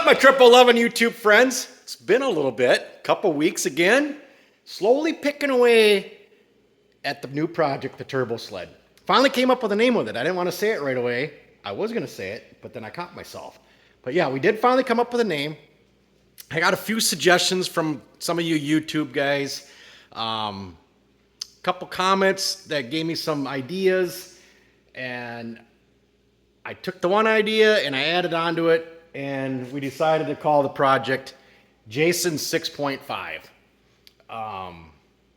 my 1111 YouTube friends? It's been a little bit, couple weeks again, slowly picking away at the new project, the turbo sled. Finally came up with a name with it. I didn't want to say it right away. I was going to say it, but then I caught myself. But yeah, we did finally come up with a name. I got a few suggestions from some of you YouTube guys. Couple comments that gave me some ideas, and I took the one idea and I added onto it, and we decided to call the project Jason 6.5.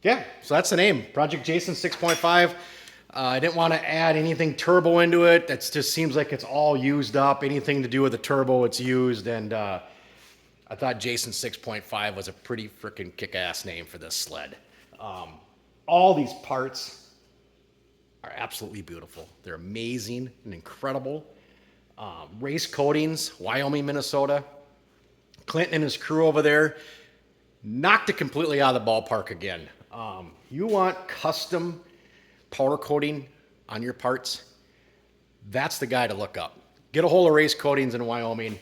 Yeah, so that's the name, Project Jason 6.5. I didn't want to add anything turbo into it. That just seems like it's all used up. Anything to do with the turbo, it's used, and I thought Jason 6.5 was a pretty freaking kick-ass name for this sled. All these parts are absolutely beautiful. They're amazing and incredible. Race coatings, Wyoming, Minnesota. Clinton and his crew over there knocked it completely out of the ballpark again. You want custom powder coating on your parts, that's the guy to look up. Get a hold of Race Coatings in Wyoming.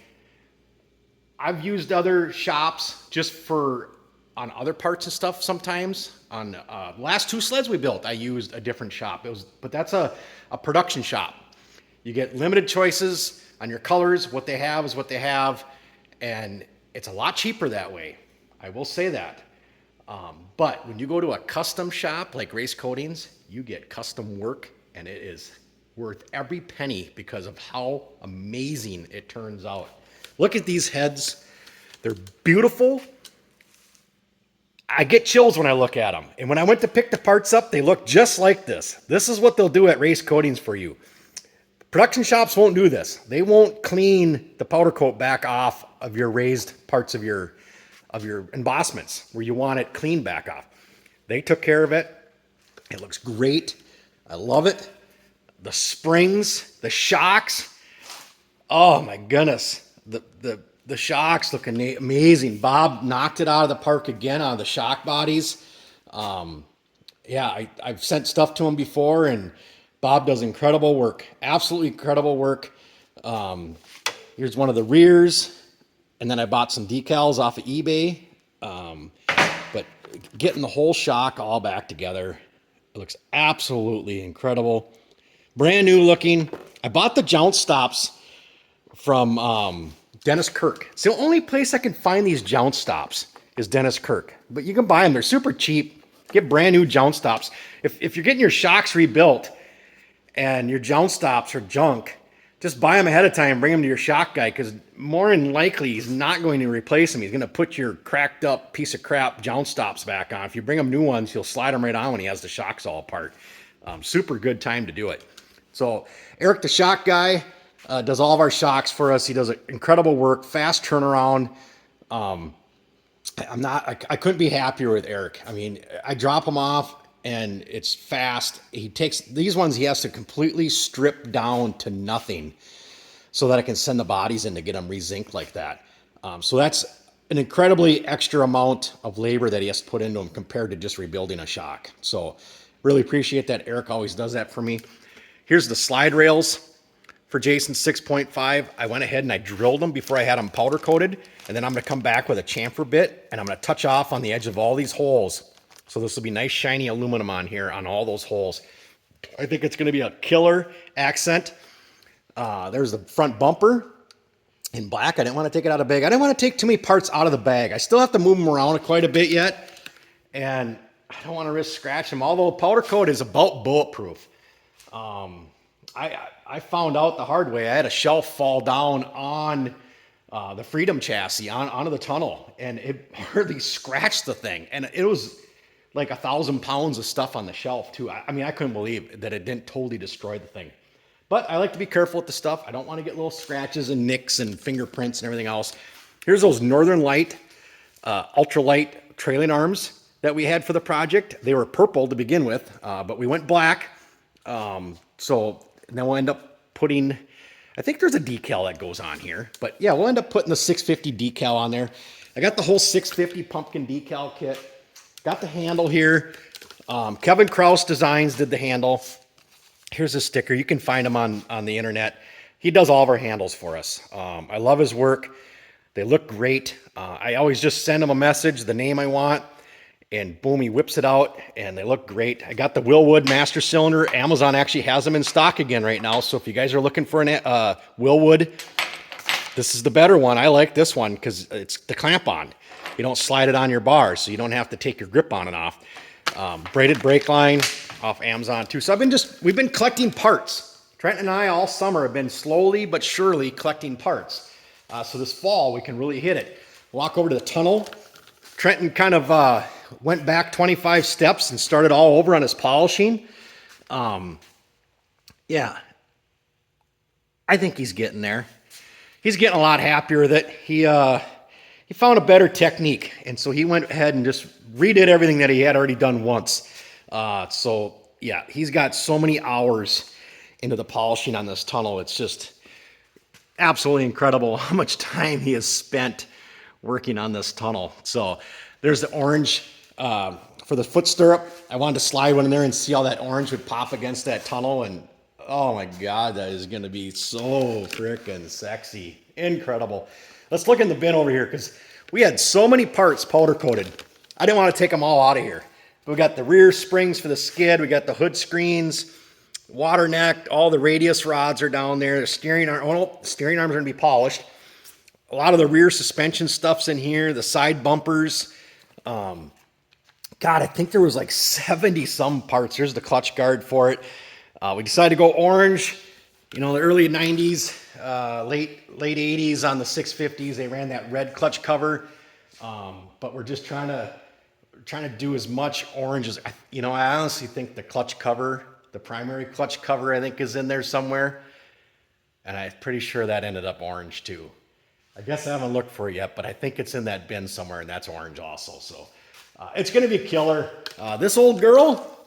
I've used other shops just for on other parts and stuff sometimes. On last two sleds we built, I used a different shop. But that's a production shop. You get limited choices on your colors. What they have is what they have, and it's a lot cheaper that way. I will say that. But when you go to a custom shop like Race Coatings, you get custom work, and it is worth every penny because of how amazing it turns out. Look at these heads. They're beautiful. I get chills when I look at them. And when I went to pick the parts up, they look just like this. This is what they'll do at Race Coatings for you. Production shops won't do this. They won't clean the powder coat back off of your raised parts of your embossments where you want it cleaned back off. They took care of it. It looks great. I love it. The springs, the shocks. Oh my goodness. The shocks look amazing. Bob knocked it out of the park again on the shock bodies. Yeah, I've sent stuff to him before, and Bob does incredible work. Absolutely incredible work. Here's one of the rears, and then I bought some decals off of eBay. But getting the whole shock all back together, it looks absolutely incredible. Brand new looking. I bought the jounce stops from Dennis Kirk. It's the only place I can find these jounce stops is Dennis Kirk. But you can buy them. They're super cheap. Get brand new jounce stops. If you're getting your shocks rebuilt and your jounce stops are junk, just buy them ahead of time and bring them to your shock guy, because more than likely he's not going to replace them. He's going to put your cracked up piece of crap jounce stops back on. If you bring him new ones, he'll slide them right on when he has the shocks all apart. Super good time to do it. So Eric, the shock guy, does all of our shocks for us. He does incredible work, fast turnaround. I couldn't be happier with Eric. I mean, I drop him off and it's fast. He takes these ones, he has to completely strip down to nothing so that I can send the bodies in to get them re-zinced like that. So that's an incredibly extra amount of labor that he has to put into them compared to just rebuilding a shock. So really appreciate that. Eric always does that for me. Here's the slide rails for Jason 6.5. I went ahead and I drilled them before I had them powder coated. And then I'm going to come back with a chamfer bit and I'm going to touch off on the edge of all these holes. So this will be nice shiny aluminum on here on all those holes. I think it's going to be a killer accent. There's the front bumper in black. I didn't want to take it out of the bag. I didn't want to take too many parts out of the bag. I still have to move them around quite a bit yet. And I don't want to risk scratching them, although powder coat is about bulletproof. I found out the hard way. I had a shelf fall down on the Freedom chassis onto the tunnel, and it hardly scratched the thing. And it was like 1,000 pounds of stuff on the shelf too. I mean, I couldn't believe that it didn't totally destroy the thing. But I like to be careful with the stuff. I don't want to get little scratches and nicks and fingerprints and everything else. Here's those Northern Light, ultralight trailing arms that we had for the project. They were purple to begin with, but we went black. So then we'll end up putting, I think there's a decal that goes on here, but yeah, we'll end up putting the 650 decal on there. I got the whole 650 pumpkin decal kit. Got the handle here. Kevin Kraus Designs did the handle. Here's a sticker. You can find him on the internet. He does all of our handles for us. I love his work. They look great. I always just send him a message, the name I want, and boom, he whips it out, and they look great. I got the Wilwood master cylinder. Amazon actually has them in stock again right now, so if you guys are looking for an Wilwood, this is the better one. I like this one because it's the clamp on. You don't slide it on your bar, so you don't have to take your grip on and off. Braided brake line off Amazon too. So we've been collecting parts. Trent and I all summer have been slowly but surely collecting parts. So this fall we can really hit it. Walk over to the tunnel. Trenton kind of went back 25 steps and started all over on his polishing. Yeah, I think he's getting there. He's getting a lot happier with it. He found a better technique, and so he went ahead and just redid everything that he had already done once. So yeah, he's got so many hours into the polishing on this tunnel. It's just absolutely incredible how much time he has spent working on this tunnel. So there's the orange for the foot stirrup. I wanted to slide one in there and see how that orange would pop against that tunnel, and oh my God, that is going to be so freaking sexy. Incredible. Let's look in the bin over here because we had so many parts powder coated. I didn't want to take them all out of here. We got the rear springs for the skid. We got the hood screens, water neck, all the radius rods are down there. The steering arm, well, the steering arms are going to be polished. A lot of the rear suspension stuff's in here. The side bumpers. God, I think there was like 70 some parts. Here's the clutch guard for it. We decided to go orange. You know, the early 90s, late 80s on the 650s, they ran that red clutch cover. But we're just trying to do as much orange as, you know, I honestly think the clutch cover, the primary clutch cover, I think is in there somewhere. And I'm pretty sure that ended up orange too. I guess I haven't looked for it yet, but I think it's in that bin somewhere, and that's orange also. So it's going to be a killer. This old girl,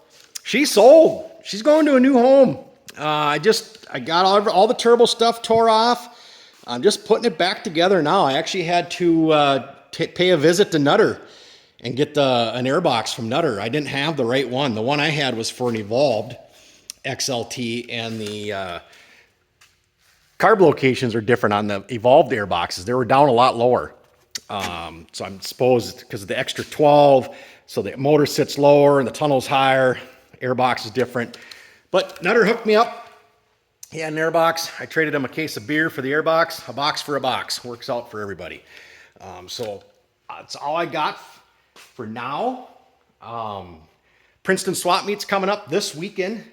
she sold. She's going to a new home. I got all the turbo stuff tore off. I'm just putting it back together now. I actually had to pay a visit to Nutter and get an Airbox from Nutter. I didn't have the right one. The one I had was for an Evolved XLT, and the carb locations are different on the Evolved Airboxes. They were down a lot lower. So I'm supposed because of the extra 12, so the motor sits lower and the tunnel's higher. Airbox is different. But Nutter hooked me up. He had an Airbox. I traded him a case of beer for the Airbox. A box for a box. Works out for everybody. So that's all I got for now. Princeton swap meet's coming up this weekend.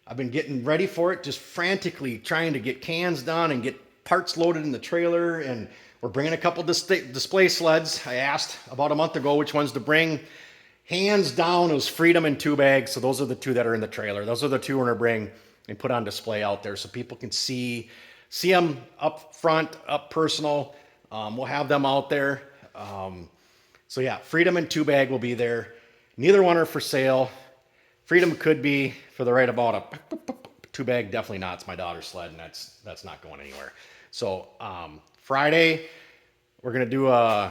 I've been getting ready for it, just frantically trying to get cans done and get parts loaded in the trailer. And we're bringing a couple display sleds. I asked about a month ago which ones to bring. Hands down, it was Freedom and 2-Bag. So those are the two that are in the trailer. Those are the two we're going to bring and put on display out there so people can see them up front, up personal. We'll have them out there. So yeah, Freedom and 2-Bag will be there. Neither one are for sale. Freedom could be for the right about a 2-Bag, definitely not. It's my daughter's sled, and that's not going anywhere. So Friday, we're going to do a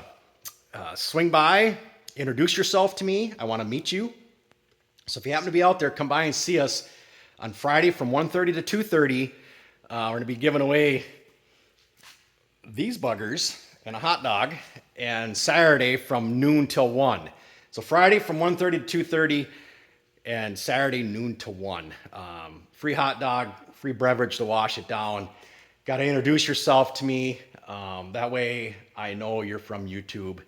swing by, introduce yourself to me. I want to meet you. So if you happen to be out there, come by and see us on Friday from 1:30 to 2:30. We're going to be giving away these buggers and a hot dog, and Saturday from noon till 1. So Friday from 1:30 to 2:30, and Saturday noon to 1. Free hot dog, free beverage to wash it down. Got to introduce yourself to me. That way I know you're from YouTube,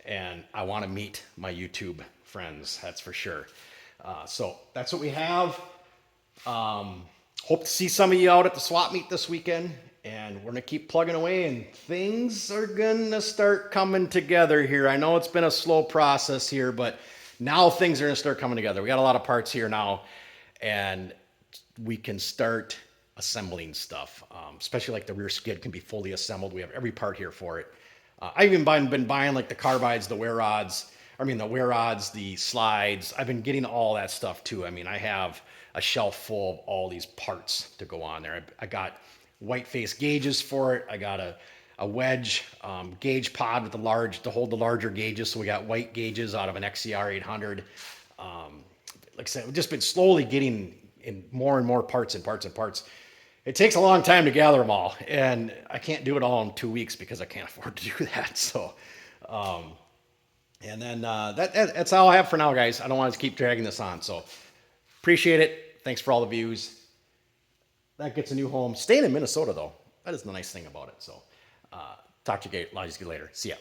and I want to meet my YouTube friends, that's for sure. So that's what we have. Hope to see some of you out at the swap meet this weekend, and we're going to keep plugging away, and things are going to start coming together here. I know it's been a slow process here, but now things are going to start coming together. We got a lot of parts here now, and we can start assembling stuff, especially like the rear skid can be fully assembled. We have every part here for it. I've even been buying like the carbides, the wear rods, the slides. I've been getting all that stuff too. I mean, I have a shelf full of all these parts to go on there. I got white face gauges for it. I got a wedge gauge pod with to hold the larger gauges. So we got white gauges out of an XCR 800. Like I said, we've just been slowly getting in more and more parts. it takes a long time to gather them all, and I can't do it all in 2 weeks because I can't afford to do that. So, and then that's all I have for now, guys. I don't want to keep dragging this on. So, appreciate it. Thanks for all the views. That gets a new home. Staying in Minnesota, though, that is the nice thing about it. So, talk to you guys later. See ya.